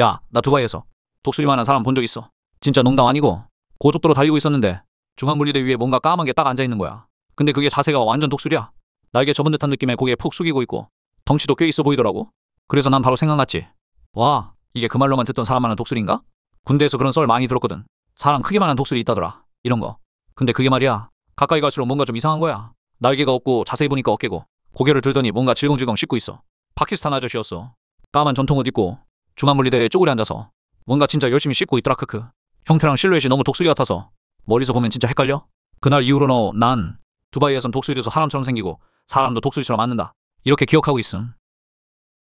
야, 나 두바이에서 독수리만한 사람 본 적 있어. 진짜 농담 아니고 고속도로 달리고 있었는데 중앙분리대 위에 뭔가 까만 게 딱 앉아있는 거야. 근데 그게 자세가 완전 독수리야. 날개 접은 듯한 느낌에 고개 푹 숙이고 있고 덩치도 꽤 있어 보이더라고. 그래서 난 바로 생각났지. 와, 이게 그 말로만 듣던 사람만한 독수리인가? 군대에서 그런 썰 많이 들었거든. 사람 크기만한 독수리 있다더라, 이런 거. 근데 그게 말이야, 가까이 갈수록 뭔가 좀 이상한 거야. 날개가 없고 자세히 보니까 어깨고 고개를 들더니 뭔가 질겅질겅 씻고 있어. 파키스탄 아저씨였어. 까만 전통옷 입고 중앙분리대에 쪼그려 앉아서 뭔가 진짜 열심히 씻고 있더라. 크크. 형태랑 실루엣이 너무 독수리 같아서 멀리서 보면 진짜 헷갈려. 그날 이후로 난 두바이에선 독수리도 사람처럼 생기고 사람도 독수리처럼 앉는다, 이렇게 기억하고 있음.